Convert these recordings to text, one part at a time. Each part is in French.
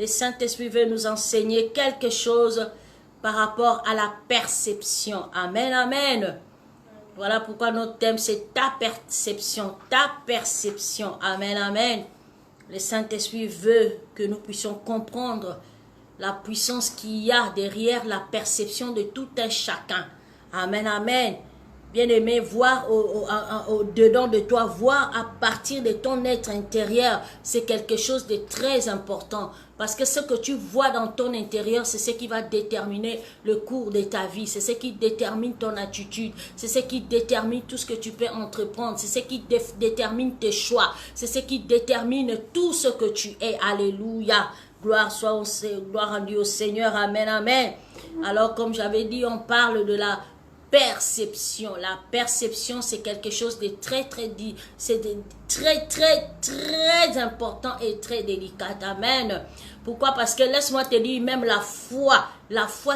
le Saint-Esprit veut nous enseigner quelque chose par rapport à la perception. Amen, amen. Voilà pourquoi notre thème c'est ta perception, ta perception. Amen, amen. Le Saint-Esprit veut que nous puissions comprendre la puissance qu'il y a derrière la perception de tout un chacun. Amen, amen. Bien-aimé, voir au-dedans de toi, voir à partir de ton être intérieur, c'est quelque chose de très important. Parce que ce que tu vois dans ton intérieur, c'est ce qui va déterminer le cours de ta vie. C'est ce qui détermine ton attitude. C'est ce qui détermine tout ce que tu peux entreprendre. C'est ce qui détermine tes choix. C'est ce qui détermine tout ce que tu es. Alléluia. Gloire à Dieu au Seigneur. Amen, amen. Alors, comme j'avais dit, on parle de la perception. La perception, c'est quelque chose de très important et très délicat. Amen. Pourquoi? Parce que laisse-moi te dire, même la foi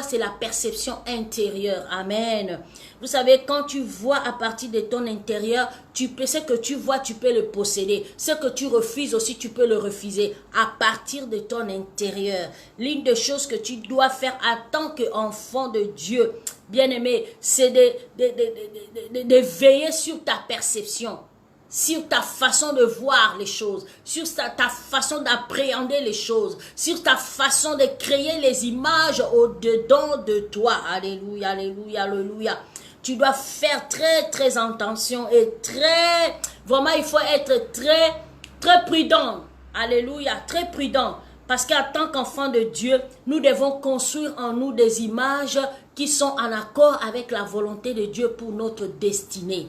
c'est la perception intérieure. Amen. Vous savez, quand tu vois à partir de ton intérieur, ce que tu vois, tu peux le posséder. Ce que tu refuses aussi, tu peux le refuser à partir de ton intérieur. L'une des choses que tu dois faire en tant qu'enfant de Dieu, bien-aimé, c'est de veiller sur ta perception, sur ta façon de voir les choses, sur ta façon d'appréhender les choses, sur ta façon de créer les images au-dedans de toi. Alléluia, alléluia, alléluia. Tu dois faire très attention et vraiment il faut être très prudent. Alléluia, très prudent. Parce qu'en tant qu'enfant de Dieu, nous devons construire en nous des images qui sont en accord avec la volonté de Dieu pour notre destinée.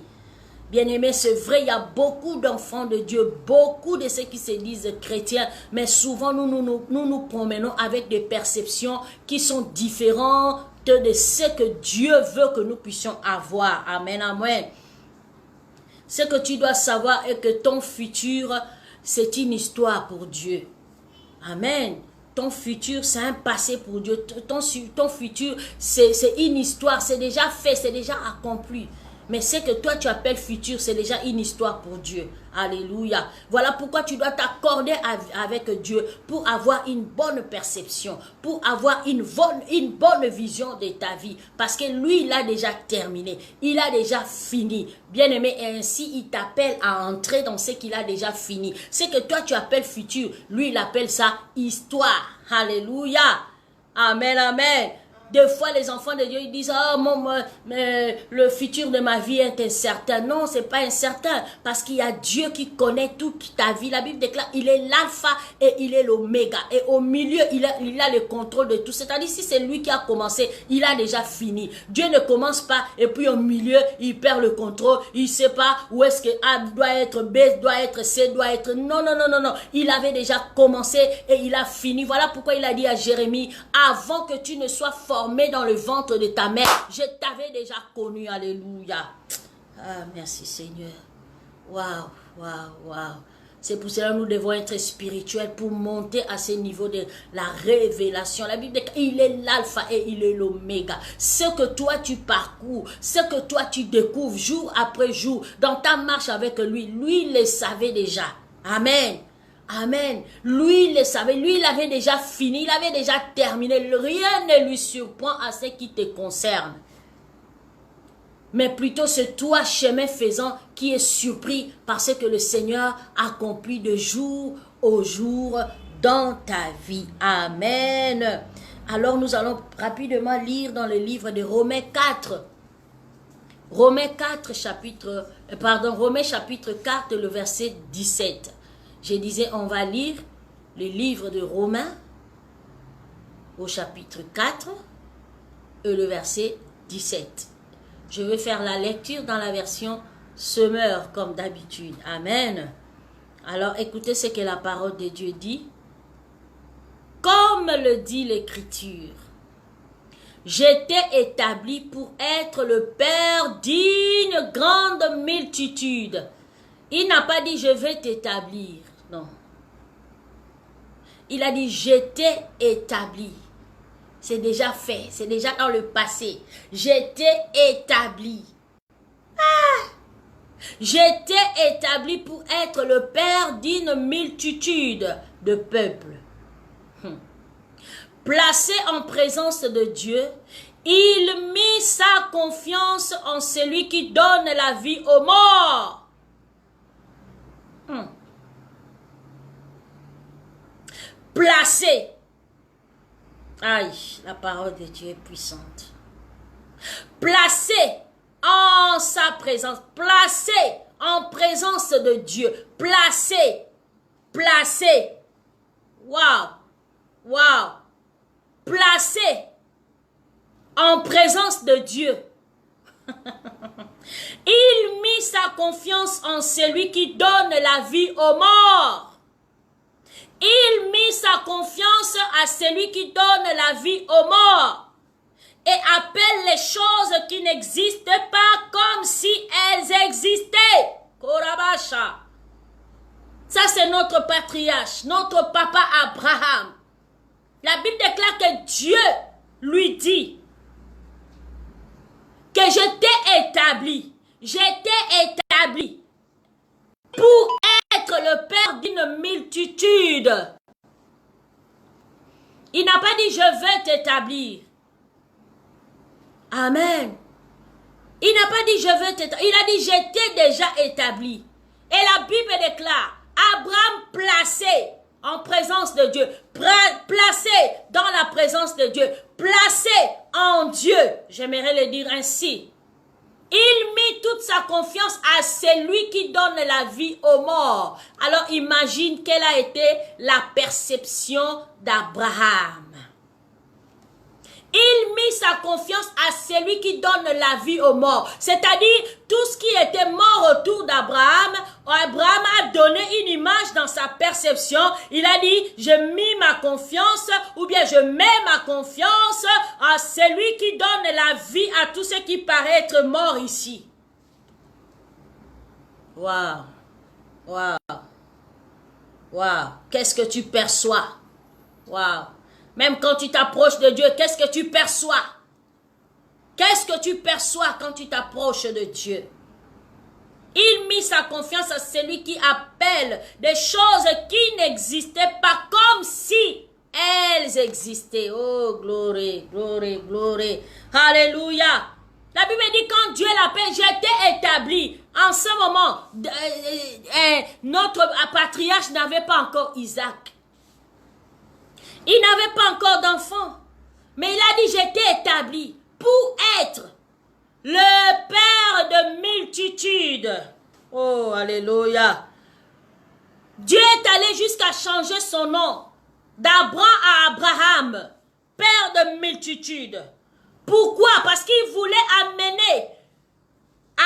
Bien-aimé, c'est vrai, il y a beaucoup d'enfants de Dieu, beaucoup de ceux qui se disent chrétiens, mais souvent nous promenons avec des perceptions qui sont différentes de ce que Dieu veut que nous puissions avoir. Amen, amen. Ce que tu dois savoir est que ton futur, c'est une histoire pour Dieu. Amen. Ton futur, c'est un passé pour Dieu. Ton futur, c'est une histoire, c'est déjà fait, c'est déjà accompli. Mais ce que toi tu appelles futur, c'est déjà une histoire pour Dieu. Alléluia. Voilà pourquoi tu dois t'accorder avec Dieu pour avoir une bonne perception, pour avoir une bonne vision de ta vie. Parce que lui, il a déjà terminé. Il a déjà fini. Bien-aimé, et ainsi il t'appelle à entrer dans ce qu'il a déjà fini. Ce que toi tu appelles futur, lui il appelle ça histoire. Alléluia. Amen, amen. Des fois, les enfants de Dieu, ils disent, le futur de ma vie est incertain. Non, c'est pas incertain. Parce qu'il y a Dieu qui connaît toute ta vie. La Bible déclare, il est l'alpha et il est l'oméga. Et au milieu, il a le contrôle de tout. C'est-à-dire, si c'est lui qui a commencé, il a déjà fini. Dieu ne commence pas et puis au milieu, il perd le contrôle. Il ne sait pas où est-ce que A doit être, B doit être, C doit être. Non. Il avait déjà commencé et il a fini. Voilà pourquoi il a dit à Jérémie, avant que tu ne sois formé dans le ventre de ta mère, je t'avais déjà connu. Alléluia. Ah, merci Seigneur. Waouh. C'est pour cela que nous devons être spirituels pour monter à ce niveau de la révélation. La Bible dit qu'il est l'alpha et il est l'oméga. Ce que toi tu parcours, ce que toi tu découvres jour après jour dans ta marche avec lui, lui il le savait déjà. Amen. Amen. Lui, il le savait. Lui, il avait déjà fini. Il avait déjà terminé. Rien ne lui surprend à ce qui te concerne. Mais plutôt c'est toi, chemin faisant, qui est surpris par ce que le Seigneur accomplit de jour au jour dans ta vie. Amen. Alors nous allons rapidement lire dans le livre de Romains 4. Romains chapitre 4, le verset 17. Je disais, on va lire le livre de Romains au chapitre 4 et le verset 17. Je vais faire la lecture dans la version Semeur comme d'habitude. Amen. Alors écoutez ce que la parole de Dieu dit. Comme le dit l'Écriture, j'étais établi pour être le père d'une grande multitude. Il n'a pas dit je vais t'établir. Non. Il a dit j'étais établi. C'est déjà fait. C'est déjà dans le passé. J'étais établi. J'étais établi pour être le père d'une multitude de peuples. Placé en présence de Dieu, il mit sa confiance en celui qui donne la vie aux morts. Placé. Aïe, la parole de Dieu est puissante. Placé en sa présence, placé en présence de Dieu, placé, waouh, placé en présence de Dieu. Il mit sa confiance en celui qui donne la vie aux morts. Il mit sa confiance à celui qui donne la vie aux morts et appelle les choses qui n'existent pas comme si elles existaient. Korabasha. Ça, c'est notre patriarche, notre papa Abraham. La Bible déclare que Dieu lui dit que je t'ai établi pour être le père d'une multitude. Il n'a pas dit je vais t'établir. Amen. Il n'a pas dit je vais t'établir. Il a dit je t'ai déjà établi. Et la Bible déclare Abraham placé en présence de Dieu, placé dans la présence de Dieu, placé en Dieu. J'aimerais le dire ainsi. Il mit toute sa confiance à celui qui donne la vie aux morts. Alors imagine quelle a été la perception d'Abraham. Il mit sa confiance à celui qui donne la vie aux morts. C'est-à-dire, tout ce qui était mort autour d'Abraham, Abraham a donné une image dans sa perception. Il a dit, je mis ma confiance, ou bien je mets ma confiance à celui qui donne la vie à tout ce qui paraît être mort ici. Waouh, waouh, waouh, qu'est-ce que tu perçois? Waouh. Même quand tu t'approches de Dieu, qu'est-ce que tu perçois? Qu'est-ce que tu perçois quand tu t'approches de Dieu? Il mit sa confiance à celui qui appelle des choses qui n'existaient pas comme si elles existaient. Oh, gloire, gloire, gloire. Alléluia. La Bible dit quand Dieu l'appelle, je t'ai établi. En ce moment, notre patriarche n'avait pas encore Isaac. Il n'avait pas encore d'enfant. Mais il a dit, je t'ai établi pour être le père de multitudes. Oh, alléluia. Dieu est allé jusqu'à changer son nom d'Abraham à Abraham, père de multitudes. Pourquoi? Parce qu'il voulait amener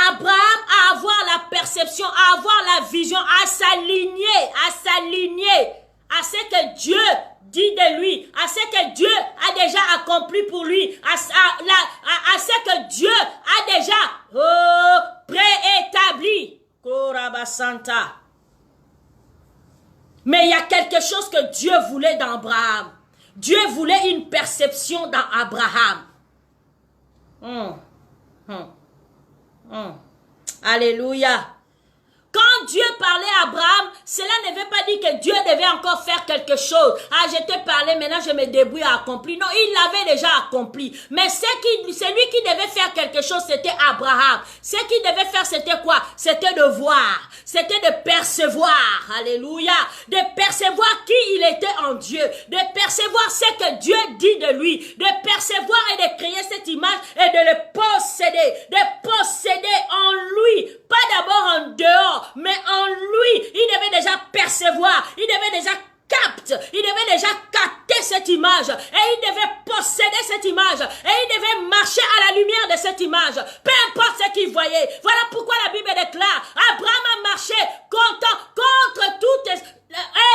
Abraham à avoir la perception, à avoir la vision, à s'aligner à ce que Dieu dit de lui, à ce que Dieu a déjà accompli pour lui, à ce que Dieu a déjà préétabli. Korabasanta. Mais il y a quelque chose que Dieu voulait dans Abraham. Dieu voulait une perception dans Abraham. Alléluia. Quand Dieu parlait à Abraham, cela ne veut pas dire que Dieu devait encore faire quelque chose. Ah, je t'ai parlé, maintenant je me débrouille à accomplir. Non, il l'avait déjà accompli. Mais celui qui devait faire quelque chose, c'était Abraham. Ce qu'il devait faire, c'était quoi? C'était de voir. C'était de percevoir. Alléluia. De percevoir qui il était en Dieu. De percevoir ce que Dieu dit de lui. De percevoir et de créer cette image et de le posséder. De posséder en lui. Pas d'abord en dehors, mais en lui. Il devait déjà percevoir. Il devait déjà il devait déjà capter cette image et il devait posséder cette image et il devait marcher à la lumière de cette image, peu importe ce qu'il voyait. Voilà pourquoi la Bible déclare, Abraham a marché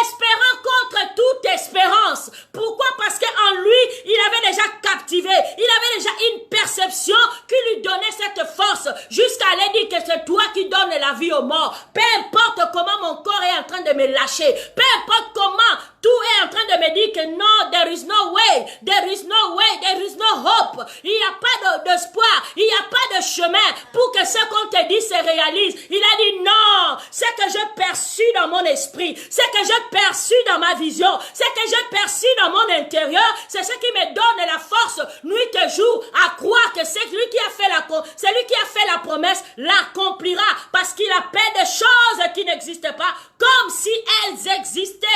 espérant contre toute espérance. Pourquoi? Parce qu'en lui, il avait déjà captivé, il avait déjà une perception qui lui donnait cette force jusqu'à aller dire que c'est toi qui donnes la vie aux morts. Peu importe comment mon corps est en train de me lâcher, peu importe comment tout est en train de me dire que non, there is no way, there is no way, there is no hope. Il n'y a pas d'espoir, il n'y a pas de chemin pour que ce qu'on te dit se réalise. Il a dit non, ce que j'ai perçu dans mon esprit, ce que j'ai perçu dans ma vision, ce que j'ai perçu dans mon l'intérieur, c'est ce qui me donne la force, nuit et jour, à croire que c'est lui qui a fait la promesse, l'accomplira, parce qu'il appelle des choses qui n'existent pas, comme si elles existaient.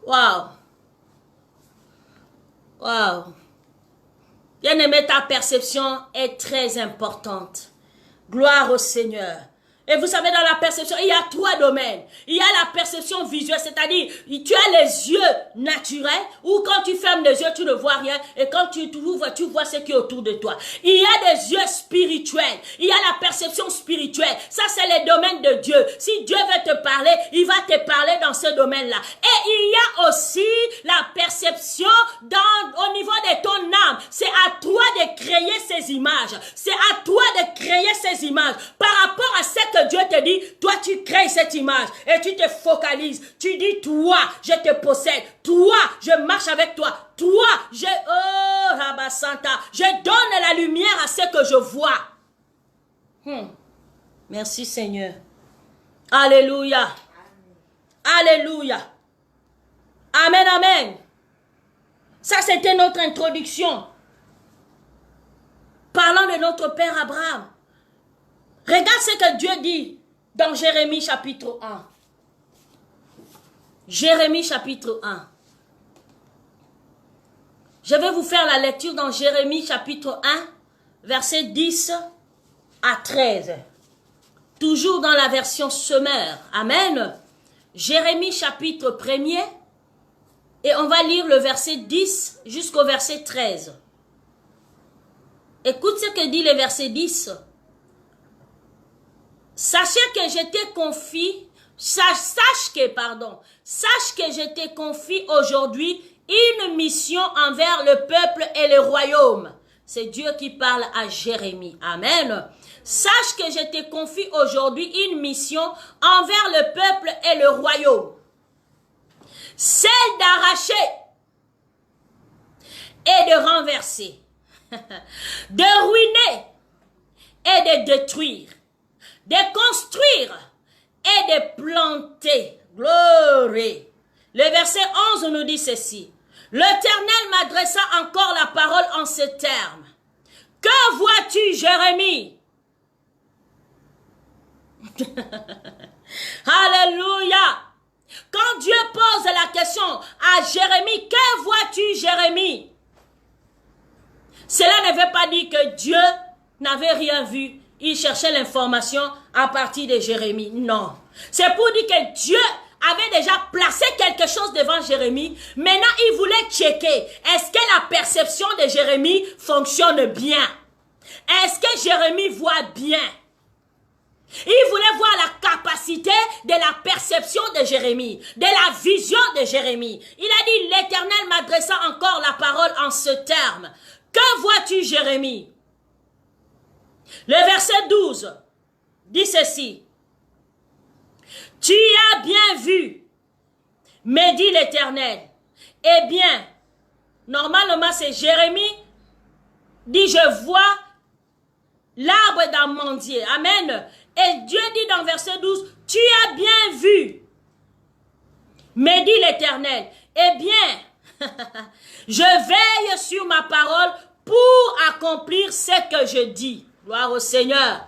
Waouh! Waouh! Bien-aimé, ta perception est très importante. Gloire au Seigneur. Et vous savez, dans la perception, il y a 3 domaines. Il y a la perception visuelle, c'est-à-dire, tu as les yeux naturels, où quand tu fermes les yeux, tu ne vois rien, et quand tu ouvres, tu vois ce qui est autour de toi. Il y a des yeux spirituels. Il y a la perception spirituelle. Ça, c'est les domaines de Dieu. Si Dieu veut te parler, il va te parler dans ce domaine-là. Et il y a aussi la perception au niveau de ton âme. C'est à toi de créer ces images. C'est à toi de créer ces images. Par rapport à ce que Dieu te dit, toi tu crées cette image et tu te focalises. Tu dis, toi, je te possède. Toi, je marche avec toi. Toi, oh, Rabasanta, je donne la lumière à ce que je vois. Merci Seigneur. Alléluia. Alléluia. Amen, amen. Ça, c'était notre introduction. Parlant de notre Père Abraham. Regarde ce que Dieu dit dans Jérémie chapitre 1. Jérémie chapitre 1. Je vais vous faire la lecture dans Jérémie chapitre 1, versets 10 à 13. Toujours dans la version Semeur. Amen. Jérémie chapitre 1er. Et on va lire le verset 10 jusqu'au verset 13. Écoute ce que dit le verset 10. Sachez que je te confie, sache que je te confie aujourd'hui une mission envers le peuple et le royaume. C'est Dieu qui parle à Jérémie. Amen. Sache que je te confie aujourd'hui une mission envers le peuple et le royaume. Celle d'arracher et de renverser, de ruiner et de détruire, de construire et de planter. Gloire. Le verset 11 nous dit ceci. L'Éternel m'adressa encore la parole en ces termes. Que vois-tu, Jérémie? Alléluia. Quand Dieu pose la question à Jérémie, que vois-tu, Jérémie? Cela ne veut pas dire que Dieu n'avait rien vu. Il cherchait l'information à partir de Jérémie. Non. C'est pour dire que Dieu avait déjà placé quelque chose devant Jérémie. Maintenant, il voulait checker. Est-ce que la perception de Jérémie fonctionne bien? Est-ce que Jérémie voit bien? Il voulait voir la capacité de la perception de Jérémie, de la vision de Jérémie. Il a dit, l'Éternel m'adressa encore la parole en ce terme. Que vois-tu, Jérémie? Le verset 12 dit ceci. Tu as bien vu, me dit l'Éternel. Eh bien, normalement c'est Jérémie dit, je vois l'arbre d'amandier. Amen. Et Dieu dit dans verset 12, tu as bien vu, me dit l'Éternel. Eh bien, je veille sur ma parole pour accomplir ce que je dis. Gloire au Seigneur.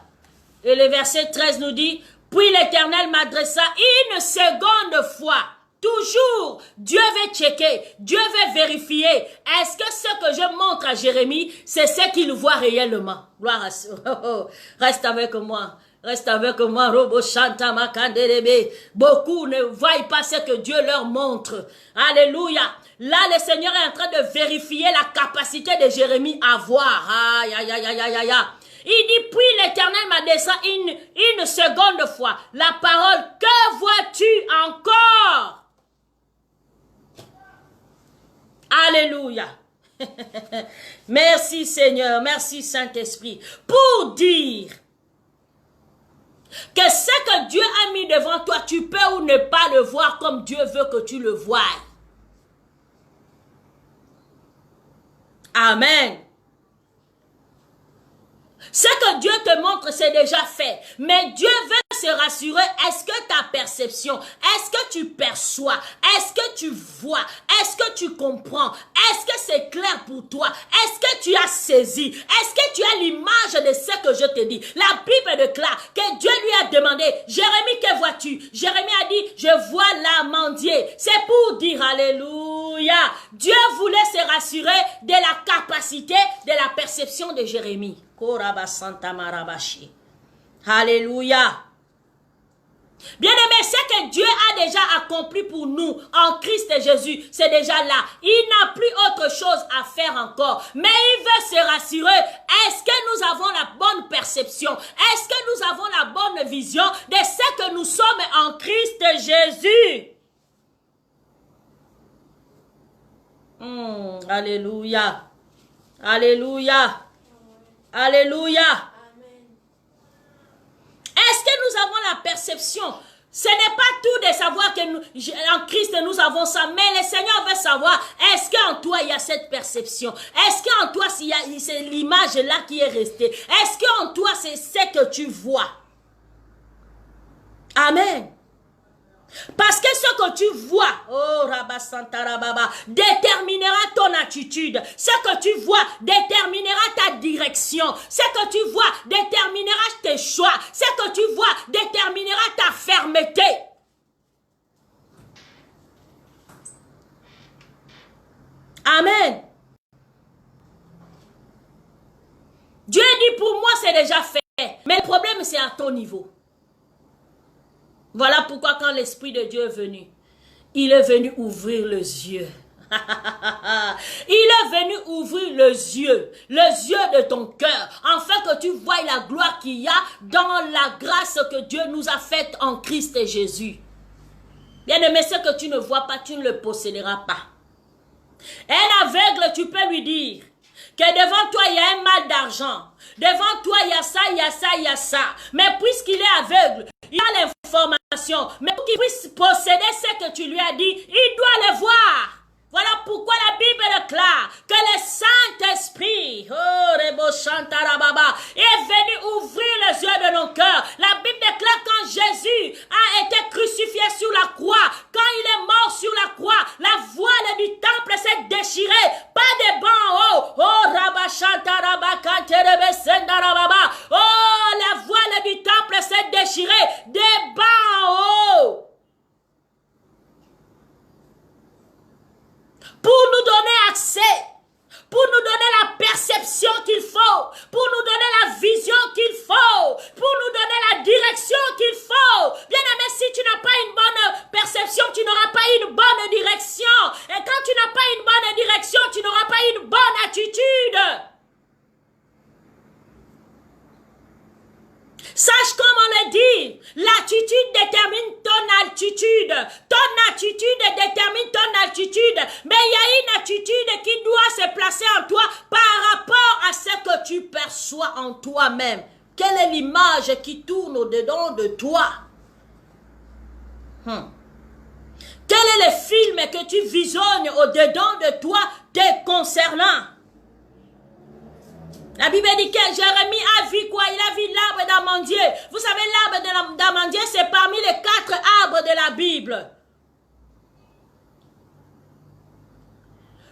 Et le verset 13 nous dit, puis l'Éternel m'adressa une seconde fois. Toujours, Dieu veut checker, Dieu veut vérifier. Est-ce que ce que je montre à Jérémie, c'est ce qu'il voit réellement? Gloire à Dieu. Reste avec moi. Reste avec moi, Robo Shanta Makandelebe. Beaucoup ne voient pas ce que Dieu leur montre. Alléluia. Là, le Seigneur est en train de vérifier la capacité de Jérémie à voir. Aïe, aïe, aïe, aïe, aïe, aïe. Il dit, puis l'Éternel m'a descendu une seconde fois. La parole, que vois-tu encore? Alléluia. Merci Seigneur, merci Saint-Esprit. Pour dire que ce que Dieu a mis devant toi, tu peux ou ne pas le voir comme Dieu veut que tu le voies. Amen. Ce que Dieu te montre, c'est déjà fait. Mais Dieu veut se rassurer, est-ce que ta perception, est-ce que tu perçois, est-ce que tu vois, est-ce que tu comprends, est-ce que c'est clair pour toi, est-ce que tu as saisi, est-ce que tu as l'image de ce que je te dis? La Bible déclare que Dieu lui a demandé, Jérémie, que vois-tu? Jérémie a dit, je vois l'amandier. C'est pour dire, alléluia, Dieu voulait se rassurer de la capacité, de la perception de Jérémie. Alléluia. Bien-aimé, ce que Dieu a déjà accompli pour nous en Christ Jésus, c'est déjà là. Il n'a plus autre chose à faire encore. Mais il veut se rassurer. Est-ce que nous avons la bonne perception? Est-ce que nous avons la bonne vision de ce que nous sommes en Christ Jésus? Alléluia. Alléluia. Alléluia. Est-ce que nous avons la perception? Ce n'est pas tout de savoir que nous, en Christ nous avons ça, mais le Seigneur veut savoir, est-ce qu'en toi il y a cette perception? Est-ce qu'en toi c'est l'image là qui est restée? Est-ce qu'en toi c'est ce que tu vois? Amen. Parce que ce que tu vois, oh Rabasanta Rababa, déterminera ton attitude. Ce que tu vois déterminera ta direction. Ce que tu vois déterminera tes choix. Ce que tu vois déterminera ta fermeté. Amen. Dieu dit pour moi c'est déjà fait. Mais le problème c'est à ton niveau. Voilà pourquoi quand l'Esprit de Dieu est venu, il est venu ouvrir les yeux. Il est venu ouvrir les yeux de ton cœur, afin que tu voies la gloire qu'il y a dans la grâce que Dieu nous a faite en Christ Jésus. Bien-aimé, ce que tu ne vois pas, tu ne le posséderas pas. Un aveugle, tu peux lui dire que devant toi, il y a un mal d'argent. Devant toi, il y a ça, il y a ça, il y a ça. Mais puisqu'il est aveugle, il a l'information. Mais pour qu'il puisse posséder ce que tu lui as dit, il doit le voir. Voilà pourquoi la Bible déclare que le Saint-Esprit est venu ouvrir les yeux de nos cœurs. La Bible déclare quand Jésus a été crucifié sur la croix, quand il est mort sur la croix, la voile du temple s'est déchirée. Pas de banc en haut. Oh, la voile du temple s'est déchirée. Des bancs en haut. Pour nous donner accès, pour nous donner la perception qu'il faut, pour nous donner la vision qu'il faut, pour nous donner la direction qu'il faut. Bien aimé, si tu n'as pas une bonne perception, tu n'auras pas une bonne direction. Et quand tu n'as pas une bonne direction, tu n'auras pas une bonne attitude. Sache comme on le dit, l'attitude détermine ton altitude. Ton attitude détermine ton altitude. Mais il y a une attitude qui doit se placer en toi par rapport à ce que tu perçois en toi-même. Quelle est l'image qui tourne au-dedans de toi? Quel est le film que tu visionnes au-dedans de toi te concernant? La Bible dit que Jérémie a vu quoi? Il a vu l'arbre d'amandier. Vous savez, l'arbre d'amandier, c'est parmi les 4 arbres de la Bible.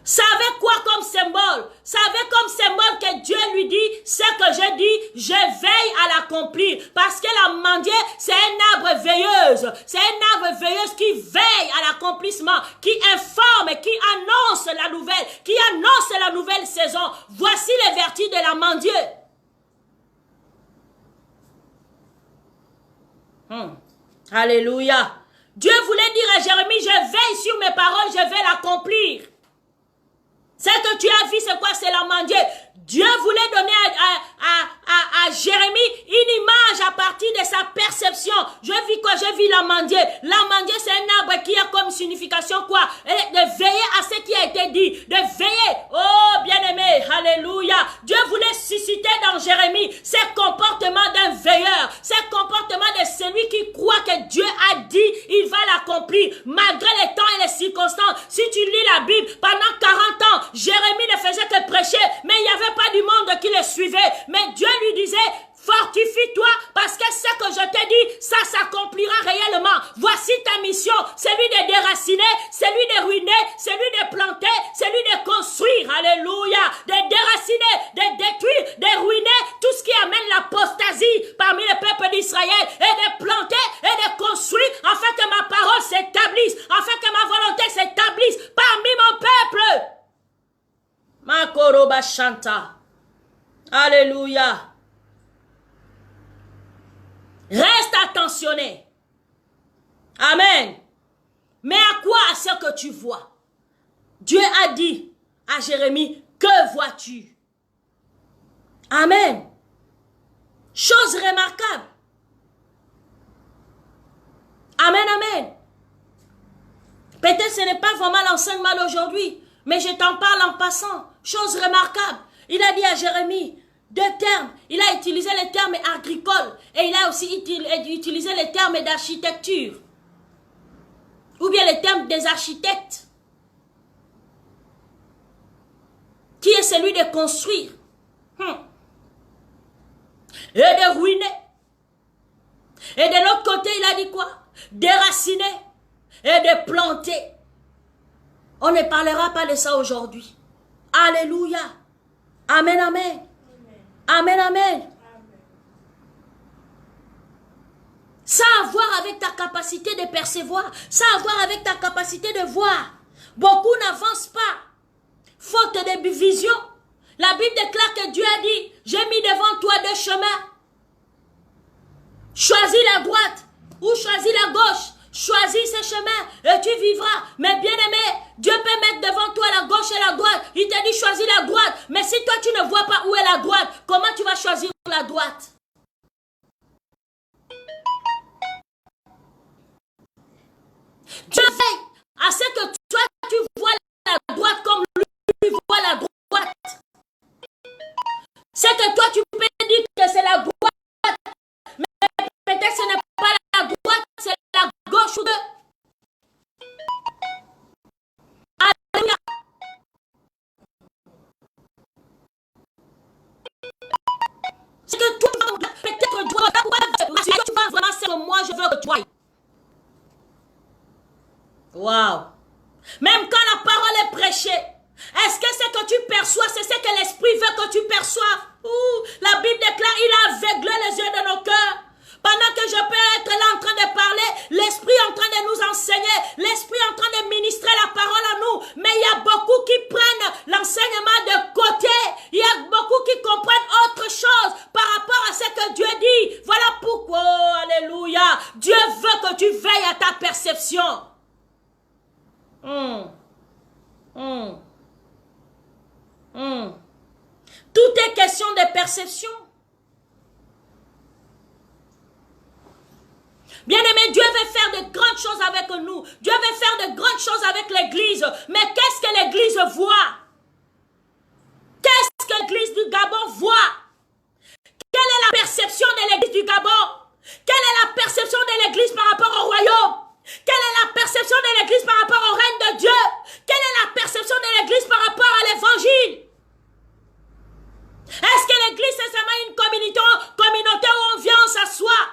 Ça avait quoi comme symbole? Ça avait comme symbole que Dieu lui dit, ce que je dis, je veille à l'accomplir. Parce que l'amandier, c'est un arbre veilleuse. C'est un arbre veilleuse qui veille à l'accomplissement, qui informe, qui annonce la nouvelle saison. Voici les vertus de l'amandier. Alléluia. Dieu voulait dire à Jérémie, je veille sur mes paroles, je vais l'accomplir. Ce que tu as vu, c'est quoi? C'est l'amandier. Dieu voulait donner à Jérémie une image à partir de sa perception. Je vis quoi? Je vis l'amandier. L'amandier, c'est un arbre qui a comme signification quoi? De veiller à ce qui a été dit. De veiller. Oh, bien-aimé. Alléluia. Dieu voulait susciter dans Jérémie ce comportement d'un veilleur. Ce comportement de celui qui croit que Dieu a dit, il va l'accomplir. Malgré les temps et les circonstances. Si tu lis la Bible, pendant 40 ans, Jérémie ne faisait que prêcher, mais il n'y avait pas du monde qui le suivait. Mais Dieu lui disait, Fortifie-toi parce que ce que je te dis, ça s'accomplira réellement. Voici ta mission, celui de déraciner, celui de ruiner, celui de planter, celui de construire. Alléluia. De déraciner, de détruire, de ruiner tout ce qui amène l'apostasie parmi le peuple d'Israël et de planter et de construire afin que ma parole s'établisse, afin que ma volonté s'établisse parmi mon peuple. Makoroba Shanta. Alléluia. Reste attentionné. Amen. Mais à quoi à ce que tu vois? Dieu a dit à Jérémie, que vois-tu? Amen. Chose remarquable. Amen, amen. Peut-être ce n'est pas vraiment l'enseignement d'aujourd'hui, mais je t'en parle en passant. Chose remarquable. Il a dit à Jérémie deux termes. Il a utilisé les termes agricoles et il a aussi utilisé les termes d'architecture. Ou bien les termes des architectes. Qui est celui de construire. Et de ruiner. Et de l'autre côté, il a dit quoi? Déraciner et de planter. On ne parlera pas de ça aujourd'hui. Alléluia. Amen, amen. Amen, amen. Ça a à voir avec ta capacité de percevoir. Ça a à voir avec ta capacité de voir. Beaucoup n'avancent pas. Faute de vision. La Bible déclare que Dieu a dit, j'ai mis devant toi deux chemins. Choisis la droite ou choisis la gauche. Choisis ce chemin et tu vivras. Mais bien aimé, Dieu peut mettre devant toi la gauche et la droite. Il te dit choisis la droite. Mais si toi tu ne vois pas où est la droite, comment tu vas choisir la droite? Dieu veille à ce que toi tu vois la droite comme lui voit la droite. C'est que toi tu peux dire que c'est la droite. Mais peut-être ce n'est pas la droite, c'est la gauche ou deux. Alléluia. C'est que toi, peut-être tu vas vraiment c'est que moi je veux que tu ailles. Waouh. Même quand la parole est prêchée, est-ce que ce que tu perçois, c'est ce que l'Esprit veut que tu perçoives? La Bible déclare, il a aveuglé les yeux de nos cœurs. Pendant que je peux être là en train de parler, l'Esprit est en train de nous enseigner, l'Esprit est en train de ministrer la parole à nous. Mais il y a beaucoup qui prennent l'enseignement de côté. Il y a beaucoup qui comprennent autre chose par rapport à ce que Dieu dit. Voilà pourquoi, alléluia, Dieu veut que tu veilles à ta perception. Tout est question de perception. Bien-aimé, Dieu veut faire de grandes choses avec nous. Dieu veut faire de grandes choses avec l'Église. Mais qu'est-ce que l'Église voit? Qu'est-ce que l'Église du Gabon voit? Quelle est la perception de l'Église du Gabon? Quelle est la perception de l'Église par rapport au royaume? Quelle est la perception de l'Église par rapport au règne de Dieu? Quelle est la perception de l'Église par rapport à l'Évangile? Est-ce que l'Église c'est seulement une communauté où on vient, on s'assoit?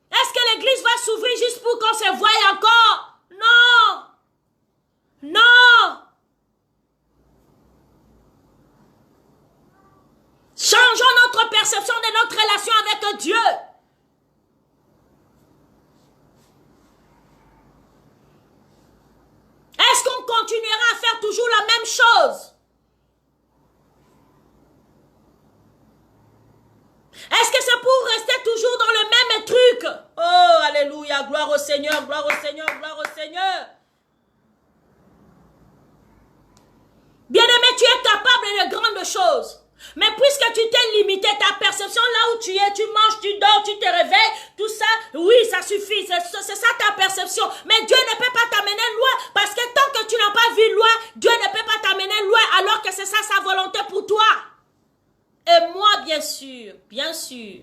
Est-ce que l'Église va s'ouvrir juste pour qu'on se voie encore? Non! Non! Changeons notre perception de notre relation avec Dieu. Est-ce qu'on continuera à faire toujours la même chose? Est-ce que c'est pour rester toujours dans le même truc? Oh, alléluia, gloire au Seigneur, gloire au Seigneur, gloire au Seigneur. Bien-aimé, tu es capable de grandes choses. Mais puisque tu t'es limité, ta perception là où tu es, tu manges, tu dors, tu te réveilles, tout ça, oui, ça suffit, c'est ça ta perception. Mais Dieu ne peut pas t'amener loin, parce que tant que tu n'as pas vu loin, Dieu ne peut pas t'amener loin, alors que c'est ça sa volonté pour toi. Et moi, bien sûr, bien sûr.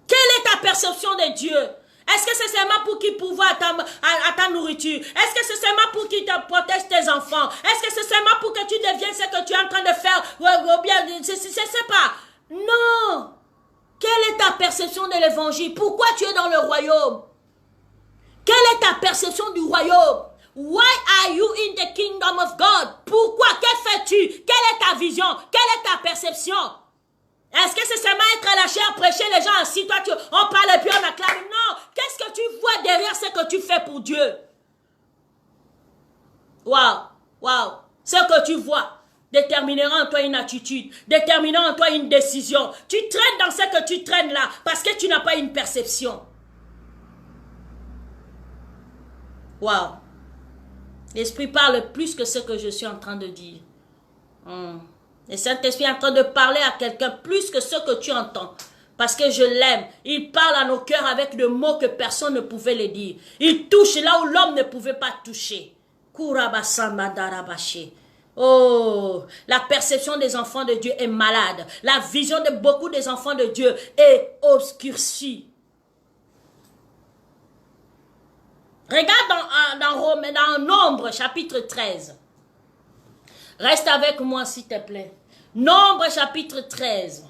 Quelle est ta perception de Dieu? Est-ce que c'est seulement pour qu'il pourvoie à ta nourriture? Est-ce que c'est seulement pour qu'il te protège tes enfants? Est-ce que c'est seulement pour que tu deviennes ce que tu es en train de faire? Ou bien, c'est pas. Non. Quelle est ta perception de l'évangile? Pourquoi tu es dans le royaume? Quelle est ta perception du royaume? Why are you in the kingdom of God? Pourquoi? Que fais-tu? Quelle est ta vision? Quelle est ta perception? Est-ce que c'est seulement être à la chair, prêcher les gens assis, toi on parle et puis on acclame? Non! Qu'est-ce que tu vois derrière ce que tu fais pour Dieu? Waouh! Ce que tu vois déterminera en toi une attitude, déterminera en toi une décision. Tu traînes dans ce que tu traînes là parce que tu n'as pas une perception. Waouh! L'Esprit parle plus que ce que je suis en train de dire. Le Saint-Esprit est en train de parler à quelqu'un plus que ce que tu entends. Parce que je l'aime. Il parle à nos cœurs avec des mots que personne ne pouvait les dire. Il touche là où l'homme ne pouvait pas toucher. Oh, la perception des enfants de Dieu est malade. La vision de beaucoup des enfants de Dieu est obscurcie. Regarde dans Nombre chapitre 13. Reste avec moi s'il te plaît. Nombre chapitre 13.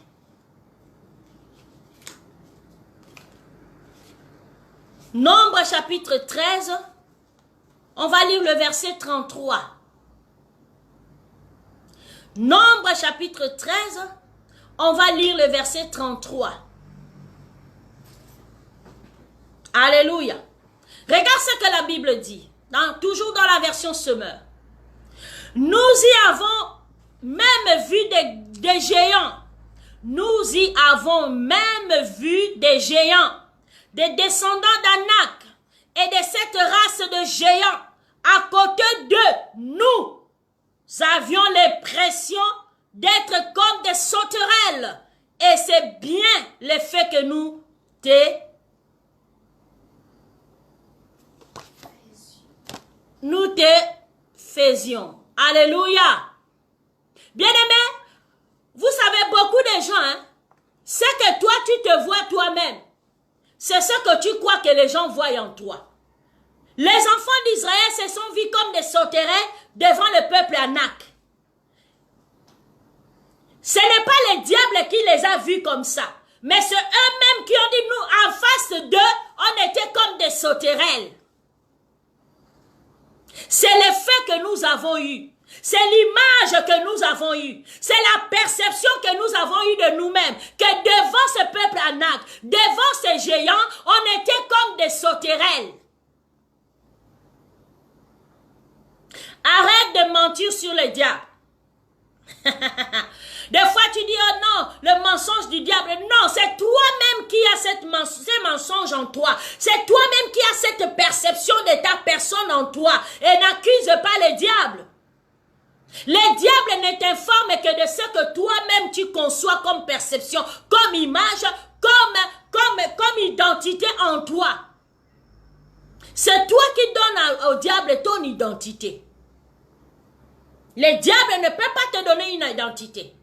Nombre chapitre 13. On va lire le verset 33. Nombre chapitre 13. On va lire le verset 33. Alléluia. Regarde ce que la Bible dit. Toujours dans la version Semeur. Nous y avons même vu des géants. Nous y avons même vu des géants, des descendants d'Anak et de cette race de géants. À côté d'eux, nous avions l'impression d'être comme des sauterelles. Et c'est bien le fait que nous te faisions. Alléluia. Bien-aimé, vous savez, beaucoup de gens, c'est que toi, tu te vois toi-même. C'est ce que tu crois que les gens voient en toi. Les enfants d'Israël se sont vus comme des sauterelles devant le peuple Anak. Ce n'est pas le diable qui les a vus comme ça. Mais c'est eux-mêmes qui ont dit, nous, en face d'eux, on était comme des sauterelles. C'est l'effet que nous avons eu. C'est l'image que nous avons eue. C'est la perception que nous avons eue de nous-mêmes. Que devant ce peuple Anak, devant ces géants, on était comme des sauterelles. Arrête de mentir sur le diable. Des fois tu dis, oh non, le mensonge du diable. Non, c'est toi-même qui as ces mensonges en toi. C'est toi-même qui as cette perception de ta personne en toi. Et n'accuse pas le diable. Le diable ne t'informe que de ce que toi-même tu conçois comme perception, comme image, comme identité en toi. C'est toi qui donnes au diable ton identité. Le diable ne peut pas te donner une identité.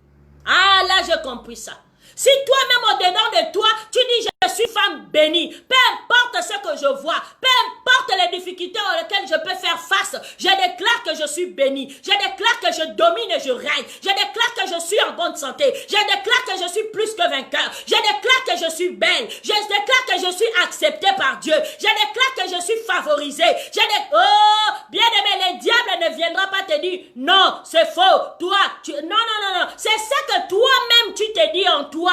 Ah, là, j'ai compris ça. Si toi-même, au-dedans de toi, tu dis, je suis femme bénie, peu importe ce que je vois, peu importe les difficultés auxquelles je peux faire face, je déclare que je suis bénie, je déclare que je domine et je règne, je déclare que je suis en bonne santé, je déclare que je suis plus que vainqueur, je déclare que je suis belle, je déclare que je suis acceptée par Dieu, je déclare que je suis favorisée, oh, bien-aimé, le diable ne viendra pas te dire, non, c'est faux, toi, non, c'est ce que toi-même tu te dis en toi-même,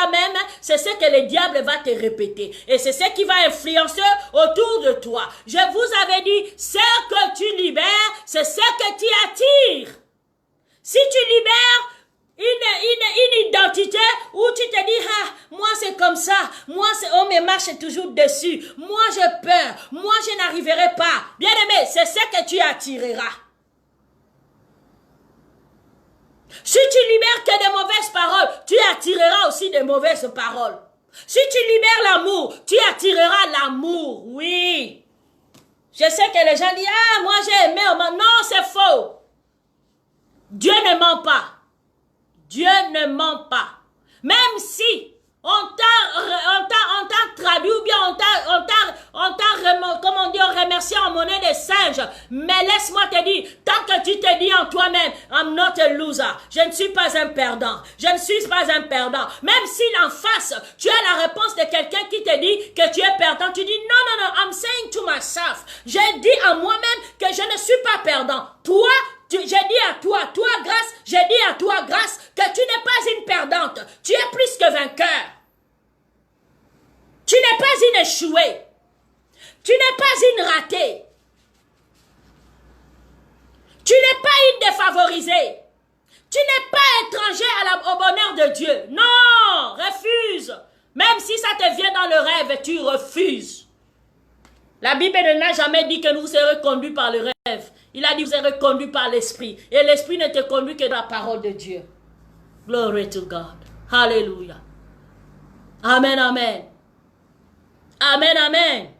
c'est ce que le diable va te répéter. Et c'est ce qui va influencer autour de toi. Je vous avais dit, ce que tu libères, c'est ce que tu attires. Si tu libères une identité où tu te dis, ah, moi c'est comme ça, moi on me marche toujours dessus, moi j'ai peur, moi je n'arriverai pas. Bien aimé, c'est ce que tu attireras. Si tu libères que des mauvaises paroles, tu attireras aussi des mauvaises paroles. Si tu libères l'amour, tu attireras l'amour, oui. Je sais que les gens disent, ah, moi j'ai aimé, non, c'est faux. Dieu ne ment pas. Dieu ne ment pas. Même si on t'a traduit ou bien on t'a te dire, tant que tu te dis en toi-même, I'm not a loser, je ne suis pas un perdant, je ne suis pas un perdant. Même si en face, tu as la réponse de quelqu'un qui te dit que tu es perdant, tu dis non, I'm saying to myself, j'ai dit à moi-même que je ne suis pas perdant. Toi, j'ai dit à toi, grâce, j'ai dit à toi, grâce, que tu n'es pas une perdante, tu es plus que vainqueur. Tu n'es pas une échouée. Tu n'es pas une ratée. Tu n'es pas une défavorisée. Tu n'es pas étranger au bonheur de Dieu. Non, refuse. Même si ça te vient dans le rêve, tu refuses. La Bible ne n'a jamais dit que nous serons conduits par le rêve. Il a dit que vous serez conduits par l'Esprit. Et l'Esprit ne te conduit que dans la parole de Dieu. Glory to God. Hallelujah. Amen, amen. Amen, amen.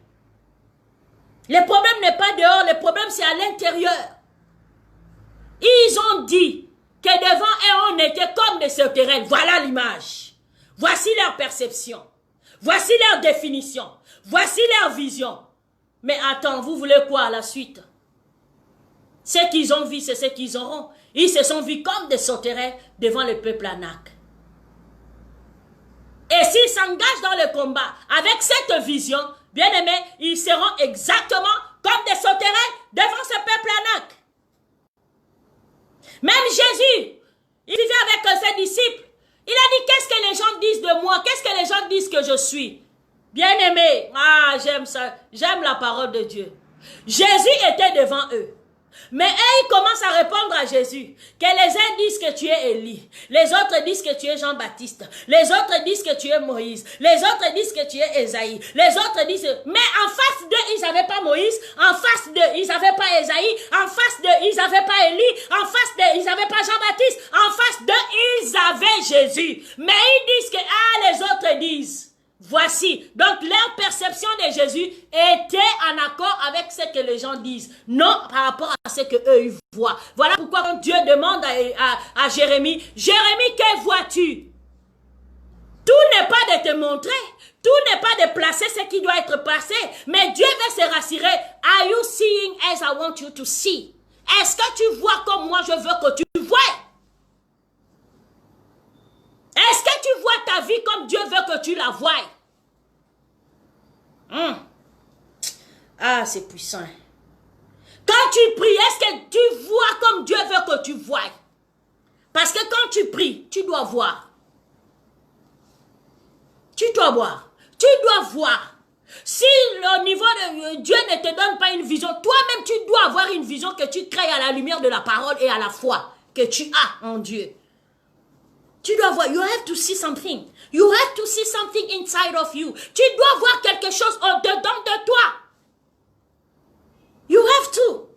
Le problème n'est pas dehors, le problème c'est à l'intérieur. Ils ont dit que devant eux on était comme des sauterelles. Voilà l'image. Voici leur perception. Voici leur définition. Voici leur vision. Mais attends, vous voulez quoi à la suite? Ce qu'ils ont vu, c'est ce qu'ils auront. Ils se sont vus comme des sauterelles devant le peuple Anak. Et s'ils s'engagent dans le combat avec cette vision, bien aimés, ils seront exactement comme des sauterelles devant ce peuple Anak. Même Jésus, il vivait avec ses disciples. Il a dit, qu'est-ce que les gens disent de moi? Qu'est-ce que les gens disent que je suis? Bien aimé, j'aime ça. J'aime la parole de Dieu. Jésus était devant eux. Mais eux, ils commencent à répondre à Jésus. Que les uns disent que tu es Élie. Les autres disent que tu es Jean-Baptiste. Les autres disent que tu es Moïse. Les autres disent que tu es Ésaïe. Les autres disent... Mais en face d'eux, ils n'avaient pas Moïse. En face d'eux, ils n'avaient pas Ésaïe. En face d'eux, ils n'avaient pas Élie. En face d'eux, ils n'avaient pas Jean-Baptiste. En face d'eux, ils avaient Jésus. Mais ils disent que... les autres disent... Voici, donc leur perception de Jésus était en accord avec ce que les gens disent, non par rapport à ce que eux ils voient. Voilà pourquoi quand Dieu demande à Jérémie, Jérémie, que vois-tu? Tout n'est pas de te montrer, tout n'est pas de placer ce qui doit être placé, mais Dieu veut se rassurer. Are you seeing as I want you to see? Est-ce que tu vois comme moi je veux que tu vois? Est-ce que tu vois ta vie comme Dieu veut que tu la voies? Ah, c'est puissant. Quand tu pries, est-ce que tu vois comme Dieu veut que tu voies? Parce que quand tu pries, tu dois voir. Tu dois voir. Tu dois voir. Si au niveau de Dieu ne te donne pas une vision, toi-même tu dois avoir une vision que tu crées à la lumière de la parole et à la foi que tu as en Dieu. Tu dois voir, you have to see something. You have to see something inside of you. Tu dois voir quelque chose au-dedans de toi. You have to.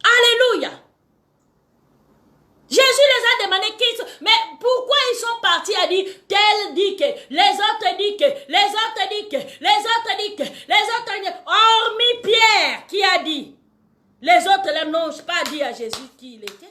Alléluia. Jésus les a demandé mais pourquoi ils sont partis à dire, tel dit que, les autres dit que, les autres dit que, les autres dit que, les autres dit que, hormis Pierre qui a dit, les autres n'ont pas dit à Jésus qui il était.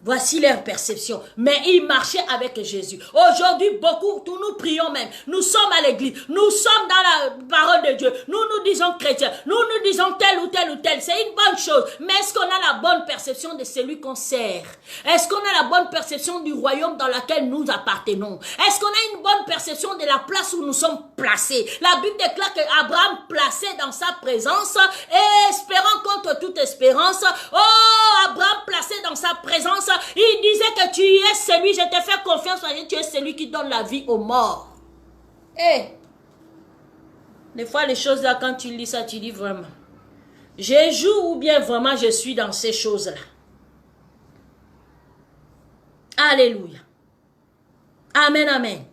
Voici leur perception. Mais ils marchaient avec Jésus. Aujourd'hui, beaucoup, nous prions même. Nous sommes à l'église. Nous sommes dans la parole de Dieu. Nous disons chrétiens. Nous disons tel ou tel ou tel. C'est une bonne chose. Mais est-ce qu'on a la bonne perception de celui qu'on sert? Est-ce qu'on a la bonne perception du royaume dans lequel nous appartenons? Est-ce qu'on a une bonne perception de la place où nous sommes placés? La Bible déclare qu'Abraham, placé dans sa présence, et espérant contre toute espérance, oh, Abraham, placé dans sa présence, il disait que tu es celui, je te fais confiance, tu es celui qui donne la vie aux morts. Des fois les choses là, quand tu lis ça, tu dis vraiment, je joue ou bien vraiment je suis dans ces choses là. Alléluia. Amen, amen.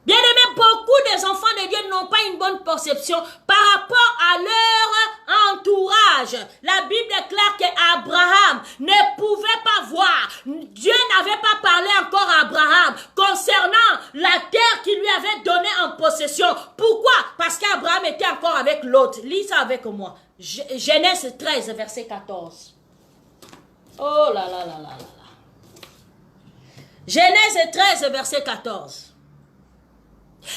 Bien aimé, beaucoup des enfants de Dieu n'ont pas une bonne perception par rapport à leur entourage. La Bible déclare qu'Abraham ne pouvait pas voir. Dieu n'avait pas parlé encore à Abraham concernant la terre qu'il lui avait donnée en possession. Pourquoi? Parce qu'Abraham était encore avec l'autre. Lis ça avec moi. Genèse 13, verset 14. Oh là là là là là. Genèse 13, verset 14.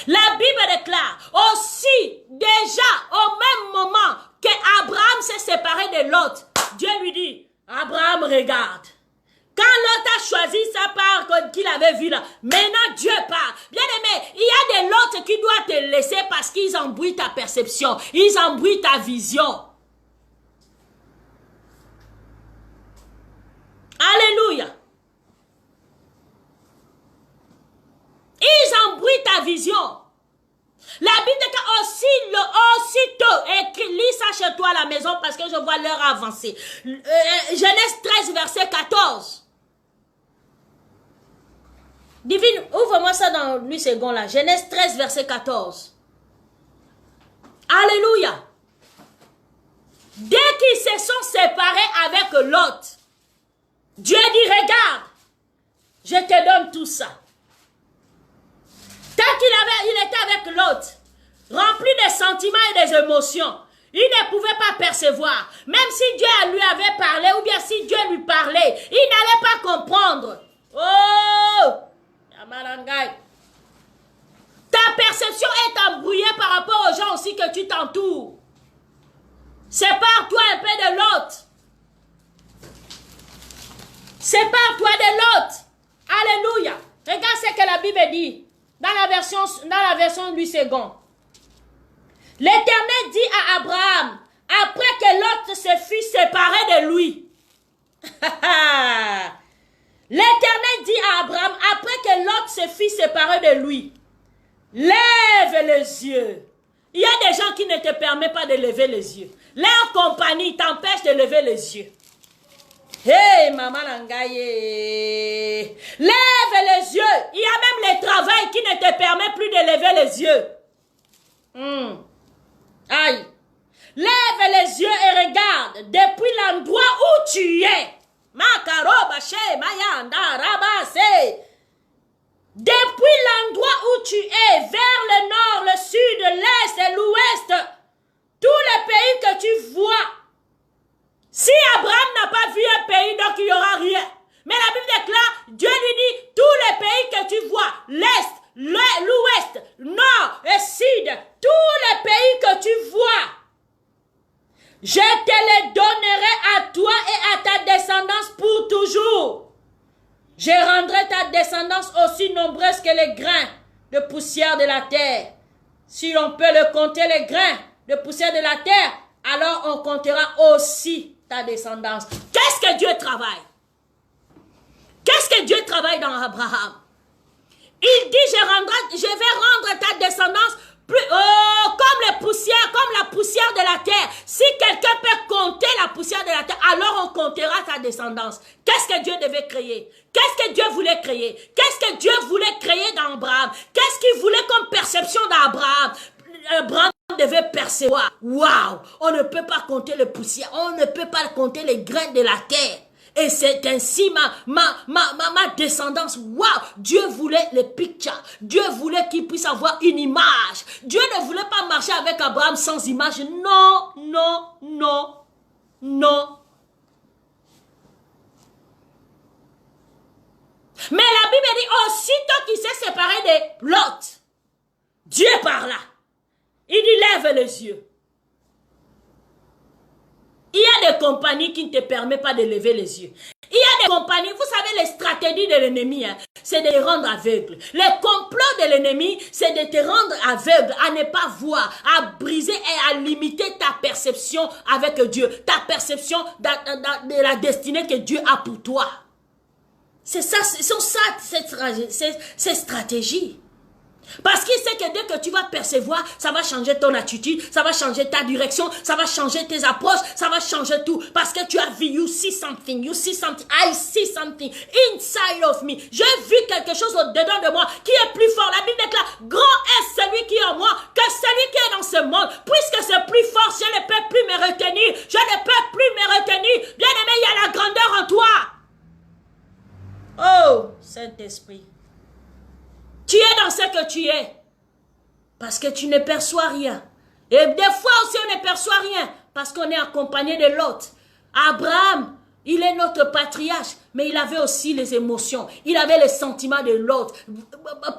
La Bible déclare aussi déjà au même moment que qu'Abraham s'est séparé de Lot, Dieu lui dit, Abraham, regarde. Quand Lot a choisi sa part qu'il avait vue là, maintenant Dieu parle. Bien aimé, il y a des Lot qui doivent te laisser parce qu'ils embrouillent ta perception, ils embrouillent ta vision. Alléluia. Ils embrouillent ta vision. La Bible dit aussitôt, lis ça chez toi à la maison parce que je vois l'heure avancer. Genèse 13, verset 14. Divine, ouvre-moi ça dans 8 secondes là. Genèse 13, verset 14. Alléluia. Dès qu'ils se sont séparés avec Lot, Dieu dit, regarde, je te donne tout ça. Tant qu'il était avec Lot, rempli de sentiments et des émotions, il ne pouvait pas percevoir. Même si Dieu lui avait parlé ou bien si Dieu lui parlait, il n'allait pas comprendre. Oh! Ta perception est embrouillée par rapport aux gens aussi que tu t'entoures. Sépare-toi un peu de l'autre. Sépare-toi de l'autre. Alléluia. Regarde ce que la Bible dit dans la version 8 secondes. L'Éternel dit à Abraham, après que Lot se fut séparé de lui. L'Éternel dit à Abraham, après que Lot se fut séparé de lui, lève les yeux. Il y a des gens qui ne te permettent pas de lever les yeux. Leur compagnie t'empêche de lever les yeux. Hey, maman Nangaye. Lève les yeux. Il y a même le travail qui ne te permet plus de lever les yeux. Aïe. Lève les yeux et regarde depuis l'endroit où tu es. Depuis l'endroit où tu es, vers le nord, le sud, l'est et l'ouest, tous les pays que tu vois. Si Abraham n'a pas vu un pays, donc il n'y aura rien. Mais la Bible déclare, Dieu lui dit, tous les pays que tu vois, l'est, l'ouest, nord et sud, tous les pays que tu vois, je te les donnerai à toi et à ta descendance pour toujours. Je rendrai ta descendance aussi nombreuse que les grains de poussière de la terre. Si l'on peut le compter, les grains de poussière de la terre, alors on comptera aussi ta descendance. Qu'est-ce que Dieu travaille? Qu'est-ce que Dieu travaille dans Abraham? Il dit, je vais rendre ta descendance comme la poussière de la terre. Si quelqu'un peut compter la poussière de la terre, alors on comptera ta descendance. Qu'est-ce que Dieu devait créer? Qu'est-ce que Dieu voulait créer? Qu'est-ce que Dieu voulait créer dans Abraham? Qu'est-ce qu'il voulait comme perception d'Abraham? Abraham devait percevoir. Waouh! On ne peut pas compter les poussières. On ne peut pas compter les grains de la terre. Et c'est ainsi ma descendance. Waouh! Dieu voulait les pictures. Dieu voulait qu'il puisse avoir une image. Dieu ne voulait pas marcher avec Abraham sans image. Non, non, non, non. Mais la Bible dit, aussitôt qu'il s'est séparé de Lot, Dieu parla. Il dit, lève les yeux. Il y a des compagnies qui ne te permettent pas de lever les yeux. Il y a des compagnies, vous savez, les stratégies de l'ennemi, c'est de te rendre aveugle. Le complot de l'ennemi, c'est de te rendre aveugle, à ne pas voir, à briser et à limiter ta perception avec Dieu, ta perception de la destinée que Dieu a pour toi. C'est ça, ce sont ça, ces stratégies. Parce qu'il sait que dès que tu vas percevoir, ça va changer ton attitude, ça va changer ta direction, ça va changer tes approches, ça va changer tout. Parce que tu as vu, you see something, I see something inside of me. J'ai vu quelque chose au-dedans de moi qui est plus fort. La Bible déclare, grand est celui qui est en moi que celui qui est dans ce monde. Puisque c'est plus fort, je ne peux plus me retenir. Je ne peux plus me retenir. Bien aimé, il y a la grandeur en toi. Oh, Saint-Esprit. Tu es dans ce que tu es. Parce que tu ne perçois rien. Et des fois aussi on ne perçoit rien. Parce qu'on est accompagné de l'autre. Abraham, Il est notre patriarche, mais il avait aussi les émotions. Il avait les sentiments de l'autre.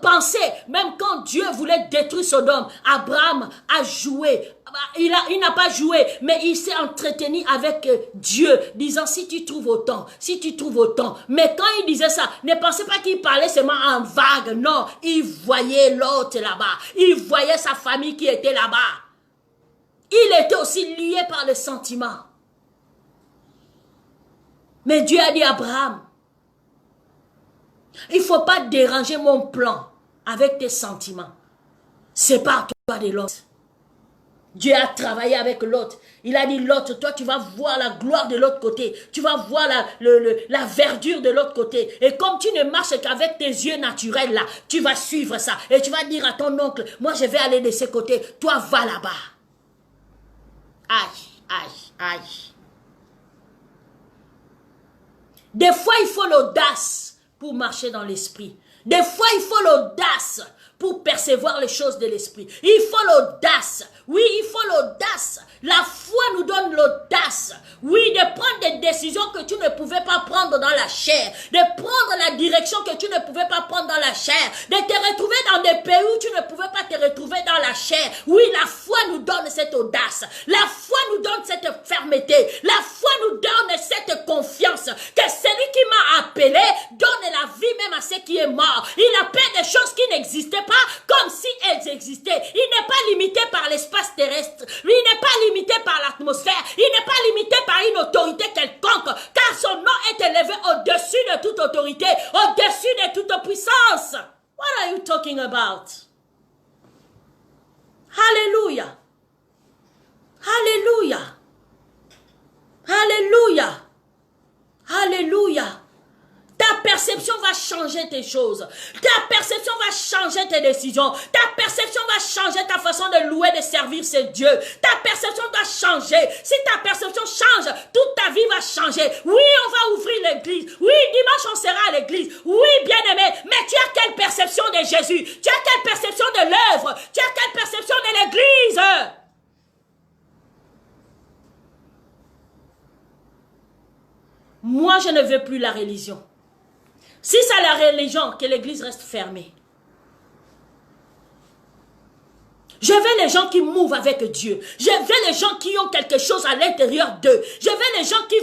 Pensez, même quand Dieu voulait détruire Sodome, Abraham a joué. Il n'a pas joué, mais il s'est entretenu avec Dieu, disant si tu trouves autant, si tu trouves autant. Mais quand il disait ça, ne pensez pas qu'il parlait seulement en vague. Non, il voyait l'autre là-bas. Il voyait sa famille qui était là-bas. Il était aussi lié par les sentiments. Mais Dieu a dit à Abraham, il ne faut pas déranger mon plan avec tes sentiments. Sépare-toi de l'autre. Dieu a travaillé avec l'autre. Il a dit l'autre, toi tu vas voir la gloire de l'autre côté. Tu vas voir la verdure de l'autre côté. Et comme tu ne marches qu'avec tes yeux naturels là, tu vas suivre ça. Et tu vas dire à ton oncle, moi je vais aller de ce côté, toi va là-bas. Aïe, aïe, aïe. Des fois, il faut l'audace pour marcher dans l'esprit. Des fois, il faut l'audace pour percevoir les choses de l'esprit. Il faut l'audace. Oui, il faut l'audace. La foi nous donne l'audace. Oui, de prendre des décisions que tu ne pouvais pas prendre dans la chair. De prendre la direction que tu ne pouvais pas prendre dans la chair. De te retrouver dans des pays où tu ne pouvais pas te retrouver dans la chair. Oui, la foi nous donne cette audace. La foi nous donne cette fermeté. La foi nous donne cette confiance que celui qui m'a appelé donne la vie même à ceux qui est mort. Il appelle des choses qui n'existaient pas comme si elles existaient. Il n'est pas limité par l'espace terrestre. Il n'est pas limité par l'atmosphère. Il n'est pas limité par une autorité quelconque, car son nom est élevé au-dessus de toute autorité, au-dessus de toute puissance. What are you talking about? Hallelujah. Hallelujah. Hallelujah. Hallelujah. Ta perception va changer tes choses. Ta perception va changer tes décisions. Ta perception va changer ta façon de louer, de servir ce Dieu. Ta perception doit changer. Si ta perception change, toute ta vie va changer. Oui, on va ouvrir l'église. Oui, dimanche on sera à l'église. Oui, bien-aimé. Mais tu as quelle perception de Jésus? Tu as quelle perception de l'œuvre? Tu as quelle perception de l'église? Moi, je ne veux plus la religion. Si c'est la religion, que l'église reste fermée. Je veux les gens qui mouvent avec Dieu. Je veux les gens qui ont quelque chose à l'intérieur d'eux. Je veux les gens qui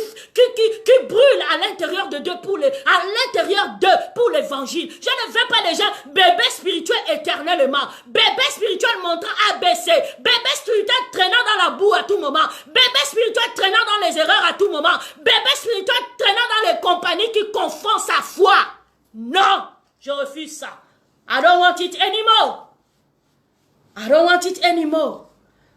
brûlent à l'intérieur de Dieu pour l'évangile. Je ne veux pas les gens bébés spirituels éternellement. Bébés spirituels montrant ABC. Bébés spirituels traînant dans la boue à tout moment. Bébés spirituels traînant dans les erreurs à tout moment. Bébés spirituels traînant dans les compagnies qui confondent sa foi. Non, je refuse ça. I don't want it anymore. I don't want it anymore.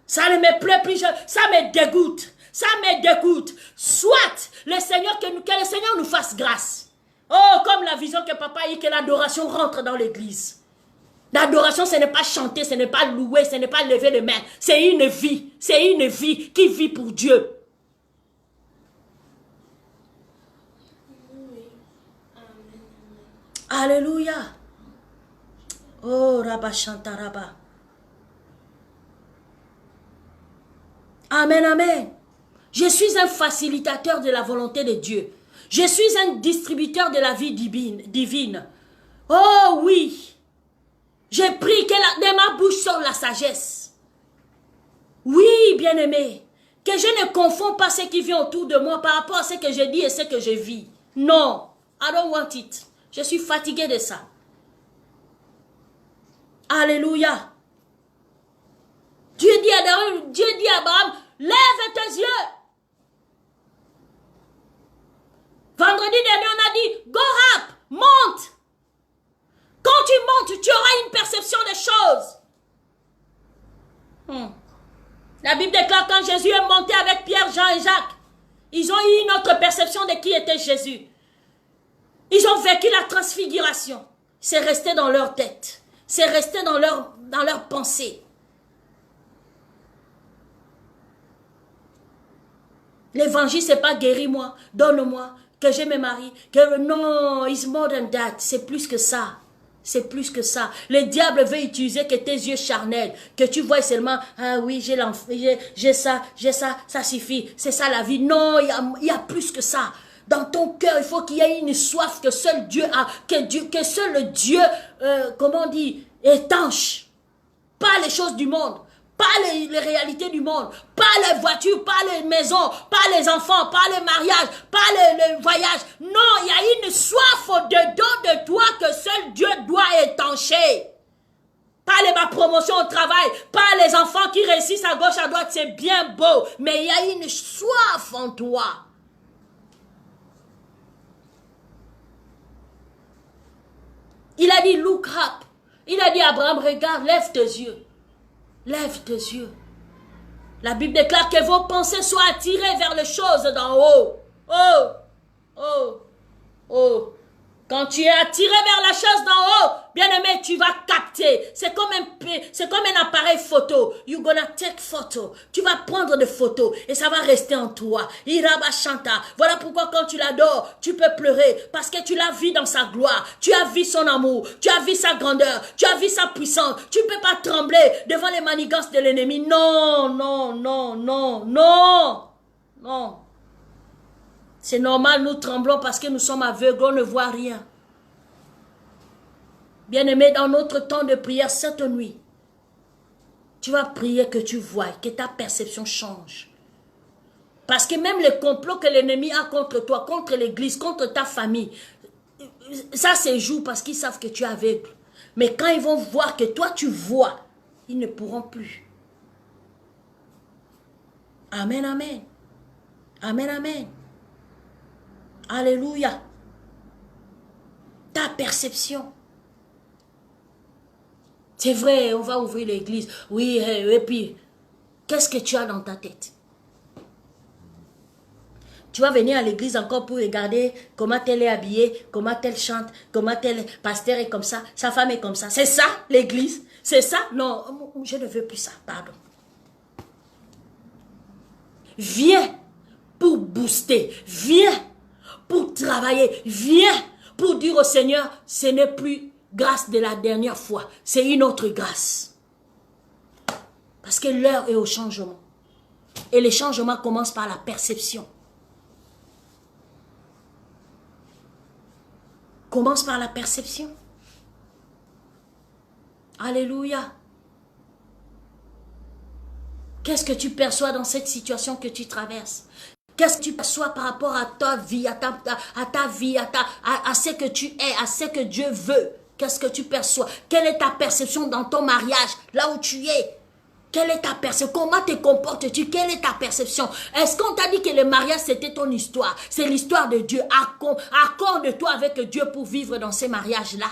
Ça ne me plaît plus, ça me dégoûte. Ça me dégoûte. Soit le Seigneur, que le Seigneur nous fasse grâce. Oh, comme la vision que papa a eu, que l'adoration rentre dans l'église. L'adoration, ce n'est pas chanter, ce n'est pas louer, ce n'est pas lever les mains. C'est une vie. C'est une vie qui vit pour Dieu. Alléluia. Oh, Rabba Shanta Rabba. Amen, amen. Je suis un facilitateur de la volonté de Dieu. Je suis un distributeur de la vie divine. Oh oui. J'ai pris de ma bouche sorte la sagesse. Oui, bien-aimé. Que je ne confonds pas ce qui vient autour de moi par rapport à ce que je dis et ce que je vis. Non. I don't want it. Je suis fatigué de ça. Alléluia. Dieu dit à Abraham, lève tes yeux. Vendredi dernier, on a dit, go up, monte. Quand tu montes, tu auras une perception des choses. La Bible déclare quand Jésus est monté avec Pierre, Jean et Jacques, ils ont eu une autre perception de qui était Jésus. Ils ont vécu la transfiguration. C'est resté dans leur tête. C'est resté dans leur pensée. L'évangile, c'est pas guéris-moi, donne-moi, que je me marie. Non, it's more than that. C'est plus que ça. C'est plus que ça. Le diable veut utiliser que tes yeux charnels, que tu vois seulement, ah oui, j'ai ça, ça suffit. C'est ça la vie. Non, il y a plus que ça. Dans ton cœur, il faut qu'il y ait une soif que seul Dieu a, que seul Dieu, comment on dit, étanche. Pas les choses du monde, pas les réalités du monde, pas les voitures, pas les maisons, pas les enfants, pas les mariages, pas les voyages. Non, il y a une soif au-dedans de toi que seul Dieu doit étancher. Pas ma promotion au travail, pas les enfants qui réussissent à gauche, à droite, c'est bien beau, mais il y a une soif en toi. Il a dit, look up. Il a dit à Abraham, regarde, lève tes yeux. Lève tes yeux. La Bible déclare que vos pensées soient attirées vers les choses d'en haut. Oh, oh, oh. Quand tu es attiré vers la chose d'en haut, bien-aimé, tu vas capter. C'est comme un appareil photo. You're gonna take photo. Tu vas prendre des photos et ça va rester en toi. Iraba Shanta. Voilà pourquoi quand tu l'adores, tu peux pleurer parce que tu l'as vu dans sa gloire. Tu as vu son amour. Tu as vu sa grandeur. Tu as vu sa puissance. Tu ne peux pas trembler devant les manigances de l'ennemi. Non, non, non, non, non, non. C'est normal, nous tremblons parce que nous sommes aveugles, on ne voit rien. Bien-aimé, dans notre temps de prière cette nuit, tu vas prier que tu vois, que ta perception change. Parce que même les complots que l'ennemi a contre toi, contre l'église, contre ta famille, ça c'est joue parce qu'ils savent que tu es aveugle. Mais quand ils vont voir que toi tu vois, ils ne pourront plus. Amen, amen. Amen, amen. Alléluia. Ta perception. C'est vrai, on va ouvrir l'église. Oui, et puis, qu'est-ce que tu as dans ta tête? Tu vas venir à l'église encore pour regarder comment elle est habillée, comment elle chante, comment tel pasteur est comme ça, sa femme est comme ça. C'est ça, l'église? C'est ça? Non, je ne veux plus ça, pardon. Viens pour booster. Viens pour travailler, viens pour dire au Seigneur, ce n'est plus grâce de la dernière fois, c'est une autre grâce. Parce que l'heure est au changement. Et le changement commence par la perception. Commence par la perception. Alléluia. Qu'est-ce que tu perçois dans cette situation que tu traverses? Qu'est-ce que tu perçois par rapport à ta vie, à ta vie, à ce que tu es, à ce que Dieu veut? Qu'est-ce que tu perçois? Quelle est ta perception dans ton mariage, là où tu es? Quelle est ta perception? Comment te comportes-tu? Quelle est ta perception? Est-ce qu'on t'a dit que le mariage c'était ton histoire? C'est l'histoire de Dieu. Accorde-toi avec Dieu pour vivre dans ces mariages-là.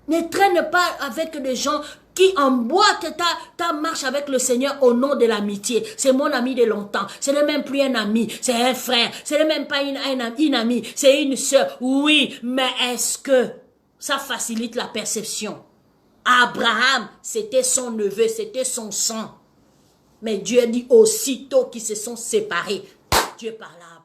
Ne traîne pas avec des gens qui emboîtent ta marche avec le Seigneur au nom de l'amitié. C'est mon ami de longtemps. Ce n'est même plus un ami, c'est un frère. Ce n'est même pas une amie, c'est une sœur. Oui, mais est-ce que ça facilite la perception? Abraham, c'était son neveu, c'était son sang. Mais Dieu dit aussitôt qu'ils se sont séparés, Dieu parla à Abraham.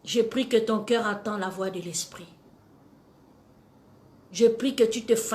Je prie que ton cœur entende la voix de l'Esprit. Je prie que tu te fasses